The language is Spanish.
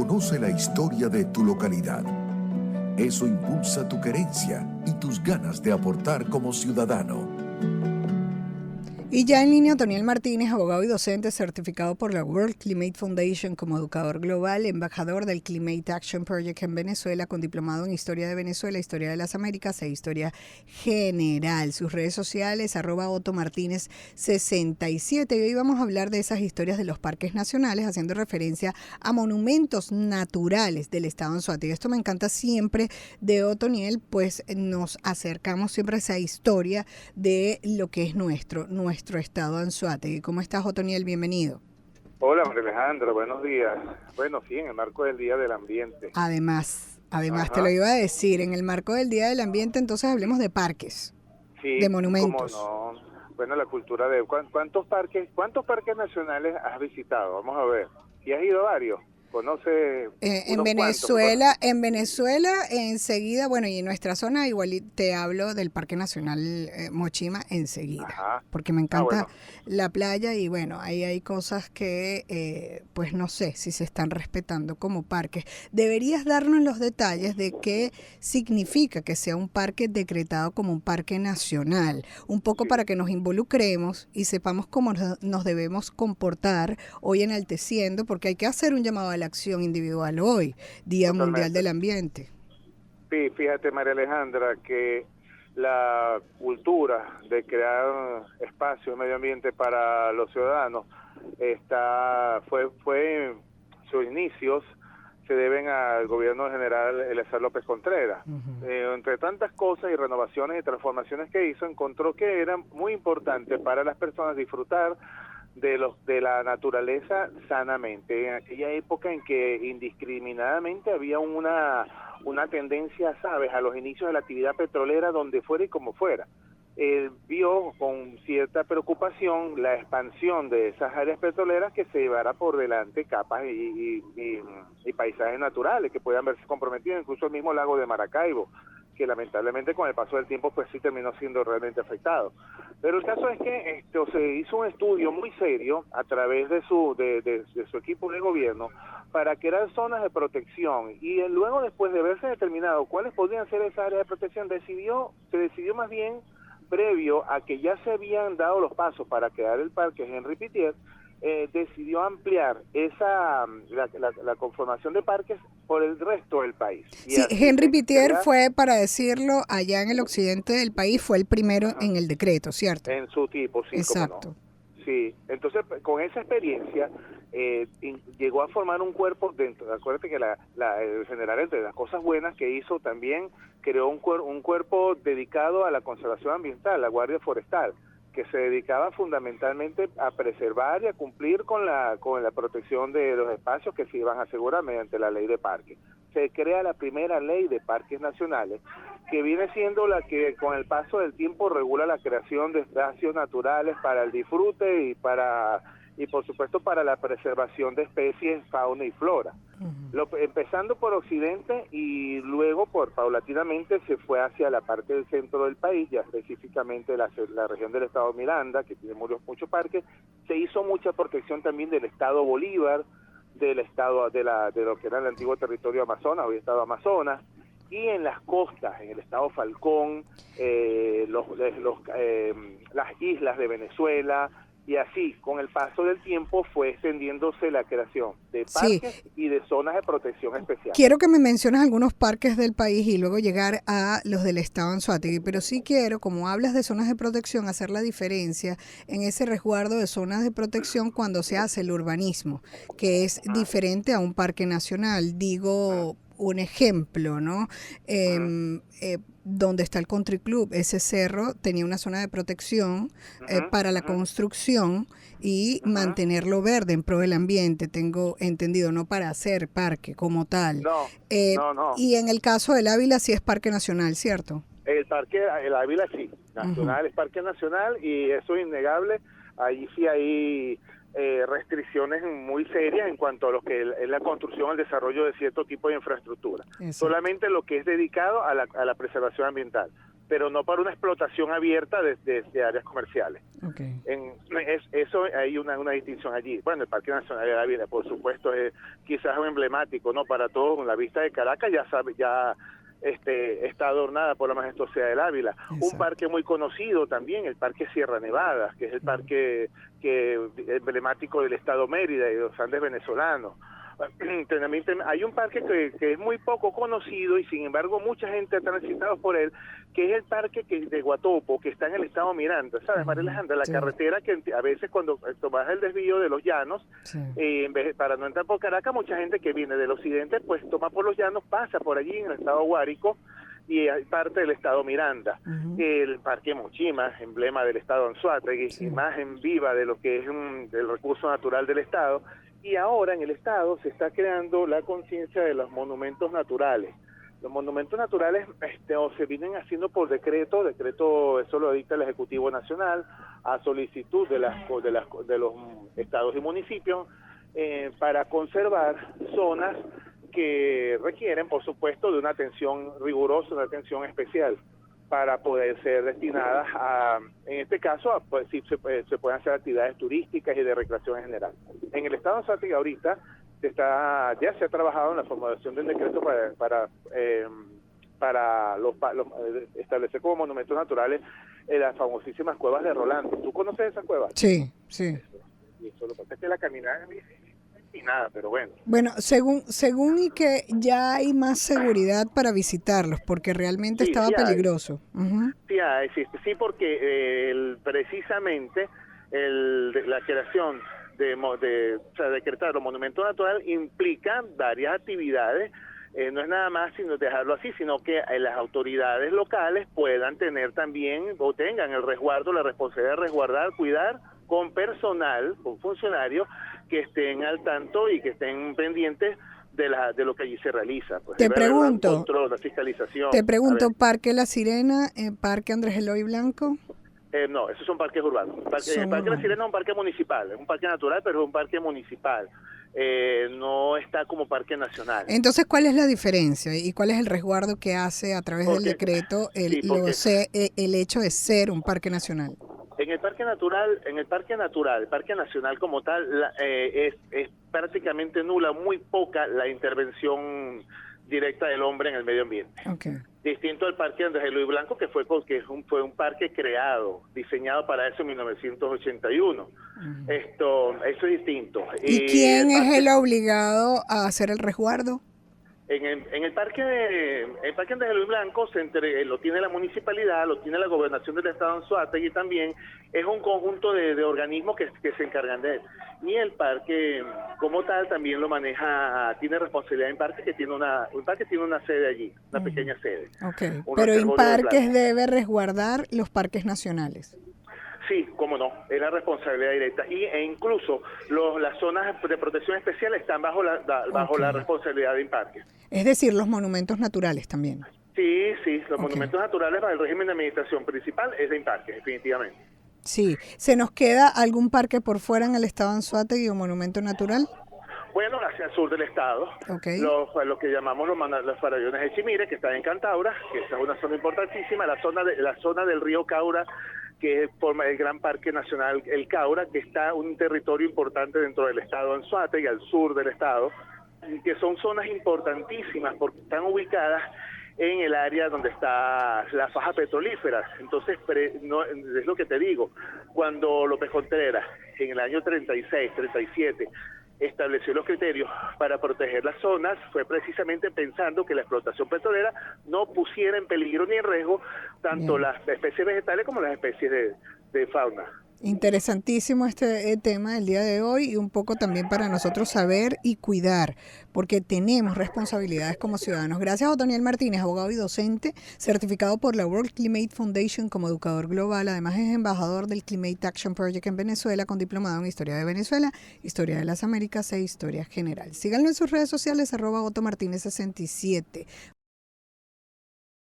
Conoce la historia de tu localidad. Eso impulsa tu querencia y tus ganas de aportar como ciudadano. Y ya en línea, Otoniel Martínez, abogado y docente certificado por la World Climate Foundation como educador global, embajador del Climate Action Project en Venezuela, con diplomado en Historia de Venezuela, Historia de las Américas e Historia General. Sus redes sociales, @OtoMartínez67. Y hoy vamos a hablar de esas historias de los parques nacionales, haciendo referencia a monumentos naturales del estado Anzoátegui. Esto me encanta siempre de Otoniel, pues nos acercamos siempre a esa historia de lo que es nuestro estado Anzoátegui. ¿Cómo estás, Otoniel? Bienvenido. Hola, María Alejandra, buenos días. Bueno, sí, en el marco del Día del Ambiente. Además, te lo iba a decir, en el marco del Día del Ambiente, entonces hablemos de parques, sí, de monumentos. Cómo no. Bueno, la cultura de... ¿Cuántos parques nacionales has visitado? Vamos a ver. ¿Y has ido a varios? ¿Conoce en Venezuela, enseguida, bueno, y en nuestra zona igual te hablo del Parque Nacional Mochima enseguida, Ajá. porque me encanta Bueno. la playa y bueno, ahí hay cosas que pues no sé si se están respetando como parques. Deberías darnos los detalles de qué significa que sea un parque decretado como un parque nacional, un poco para que nos involucremos y sepamos cómo nos debemos comportar hoy enalteciendo, porque hay que hacer un llamado a la acción individual hoy, Día Totalmente. Mundial del Ambiente. Sí, fíjate, María Alejandra, que la cultura de crear espacio y medio ambiente para los ciudadanos fue sus inicios se deben al gobierno general Eleazar López Contreras. Entre tantas cosas y renovaciones y transformaciones que hizo, encontró que era muy importante para las personas disfrutar de la naturaleza sanamente. En aquella época en que indiscriminadamente había una tendencia, ¿sabes?, a los inicios de la actividad petrolera donde fuera y como fuera. Vio con cierta preocupación la expansión de esas áreas petroleras que se llevara por delante capas y paisajes naturales que puedan verse comprometidos, incluso el mismo lago de Maracaibo, que lamentablemente con el paso del tiempo pues sí terminó siendo realmente afectado. Pero el caso es que se hizo un estudio muy serio a través de su equipo de gobierno para crear zonas de protección, y luego, después de haberse determinado cuáles podrían ser esas áreas de protección, se decidió más bien, previo a que ya se habían dado los pasos para crear el parque Henri Pittier, decidió ampliar la conformación de parques por el resto del país. Sí, Henri Pittier fue, para decirlo, allá en el occidente del país, fue el primero en el decreto, ¿cierto? En su tipo, sí. Exacto. Cómo no. Sí, entonces con esa experiencia llegó a formar un cuerpo dentro. Acuérdate que el general, entre las cosas buenas que hizo, también creó un cuerpo dedicado a la conservación ambiental, la Guardia Forestal, que se dedicaba fundamentalmente a preservar y a cumplir con la protección de los espacios que se iban a asegurar mediante la ley de parques. Se crea la primera ley de parques nacionales, que viene siendo la que con el paso del tiempo regula la creación de espacios naturales para el disfrute y por supuesto para la preservación de especies, fauna y flora. Empezando por occidente y luego paulatinamente se fue hacia la parte del centro del país, ya específicamente la región del estado Miranda, que tiene muchos parques. Se hizo mucha protección también del estado Bolívar, del estado de lo que era el antiguo territorio Amazonas, hoy estado Amazonas, y en las costas, en el estado Falcón, las islas de Venezuela. Y así, con el paso del tiempo, fue extendiéndose la creación de parques y de zonas de protección especial. Quiero que me menciones algunos parques del país y luego llegar a los del estado Anzoátegui, pero sí quiero, como hablas de zonas de protección, hacer la diferencia en ese resguardo de zonas de protección cuando se hace el urbanismo, que es diferente a un parque nacional. Digo, un ejemplo, ¿no? Donde está el Country Club, ese cerro tenía una zona de protección para la construcción y mantenerlo verde en pro del ambiente, tengo entendido, no para hacer parque como tal. No. Y en el caso del Ávila sí es parque nacional, ¿cierto? El Ávila sí, nacional, es parque nacional, y eso es innegable. Ahí sí hay restricciones muy serias en cuanto a lo que es la construcción, el desarrollo de cierto tipo de infraestructura. Solamente lo que es dedicado a la preservación ambiental. pero no para una explotación abierta de áreas comerciales. Okay. Eso hay una distinción allí. Bueno, el Parque Nacional de la Vida, por supuesto, es quizás un emblemático, ¿no? Para todos. La vista de Caracas ya está adornada por la majestuosidad del Ávila. Exacto. Un parque muy conocido también, el Parque Sierra Nevada, que es el parque emblemático del estado Mérida y de los Andes venezolanos. Hay un parque que es muy poco conocido y sin embargo mucha gente ha transitado por él, que es el parque de Guatopo, que está en el estado Miranda, ¿sabes, María Alejandra? La carretera que a veces cuando tomas el desvío de los llanos, para no entrar por Caracas, mucha gente que viene del occidente, pues toma por los llanos, pasa por allí en el estado Guárico, y hay parte del estado Miranda. El Parque Mochima, emblema del estado Anzoátegui, imagen viva de lo que es el recurso natural del estado. Y ahora en el estado se está creando la conciencia de los monumentos naturales. Los monumentos naturales se vienen haciendo por decreto, eso lo dicta el Ejecutivo Nacional, a solicitud de los estados y municipios, para conservar zonas que requieren, por supuesto, de una atención rigurosa, una atención especial, para poder ser destinadas en este caso, pues sí se pueden hacer actividades turísticas y de recreación en general. En el estado de Anzoátegui ahorita ya se ha trabajado en la formulación del decreto para establecer como monumentos naturales las famosísimas cuevas de Rolando. ¿Tú conoces esas cuevas? Sí. Y eso lo que pasa es que la caminada y nada, pero bueno. Bueno, según y que ya hay más seguridad para visitarlos, porque realmente estaba peligroso. Sí, porque precisamente la creación decretar los monumentos naturales implica varias actividades. No es nada más sino dejarlo así, sino que las autoridades locales puedan tener también o tengan el resguardo, la responsabilidad de resguardar, cuidar con personal, con funcionarios que estén al tanto y que estén pendientes de lo que allí se realiza. Pues te pregunto, el control, la fiscalización. Parque La Sirena, Parque Andrés Eloy Blanco. No, esos son parques urbanos. El Parque La Sirena es un parque municipal, es un parque natural, pero es un parque municipal. No está como parque nacional. Entonces, ¿cuál es la diferencia y cuál es el resguardo que hace a través del decreto el hecho de ser un parque nacional? En el parque nacional como tal, es prácticamente nula, muy poca la intervención directa del hombre en el medio ambiente. Okay. Distinto al Parque Andrés Eloy Blanco, que fue un parque creado, diseñado para eso en 1981. Eso es distinto. ¿Y quién es el obligado a hacer el resguardo? En el parque Andrés Eloy Blanco lo tiene la municipalidad, lo tiene la gobernación del estado de Anzoátegui también, es un conjunto de organismos que se encargan de él. Y el parque como tal también lo maneja, tiene responsabilidad en parque, un parque tiene una sede allí, una pequeña sede. Okay. Pero InParques debe resguardar los parques nacionales. Sí, cómo no, es la responsabilidad directa. E incluso las zonas de protección especial están bajo la responsabilidad de InParques. Es decir, los monumentos naturales también. Sí, los monumentos naturales para el régimen de administración principal es de InParques, definitivamente. Sí. ¿Se nos queda algún parque por fuera en el estado de Anzoátegui o monumento natural? Bueno, hacia el sur del estado, lo que llamamos los farallones de Chimire, que están en Cantaura, que esa es una zona importantísima, la zona del río Caura, que forma el gran parque nacional El Caura, que está un territorio importante dentro del estado de Anzoátegui, al sur del estado, que son zonas importantísimas porque están ubicadas en el área donde está la faja petrolífera. Entonces, es lo que te digo, cuando López Contreras, en el año 36, 37, estableció los criterios para proteger las zonas, fue precisamente pensando que la explotación petrolera no pusiera en peligro ni en riesgo tanto las especies vegetales como las especies de fauna. Interesantísimo este tema del día de hoy y un poco también para nosotros saber y cuidar, porque tenemos responsabilidades como ciudadanos. Gracias a Otoniel Martínez, abogado y docente, certificado por la World Climate Foundation como educador global. Además es embajador del Climate Action Project en Venezuela, con diplomado en Historia de Venezuela, Historia de las Américas e Historia General. Síganlo en sus redes sociales, @OtoMartinez67.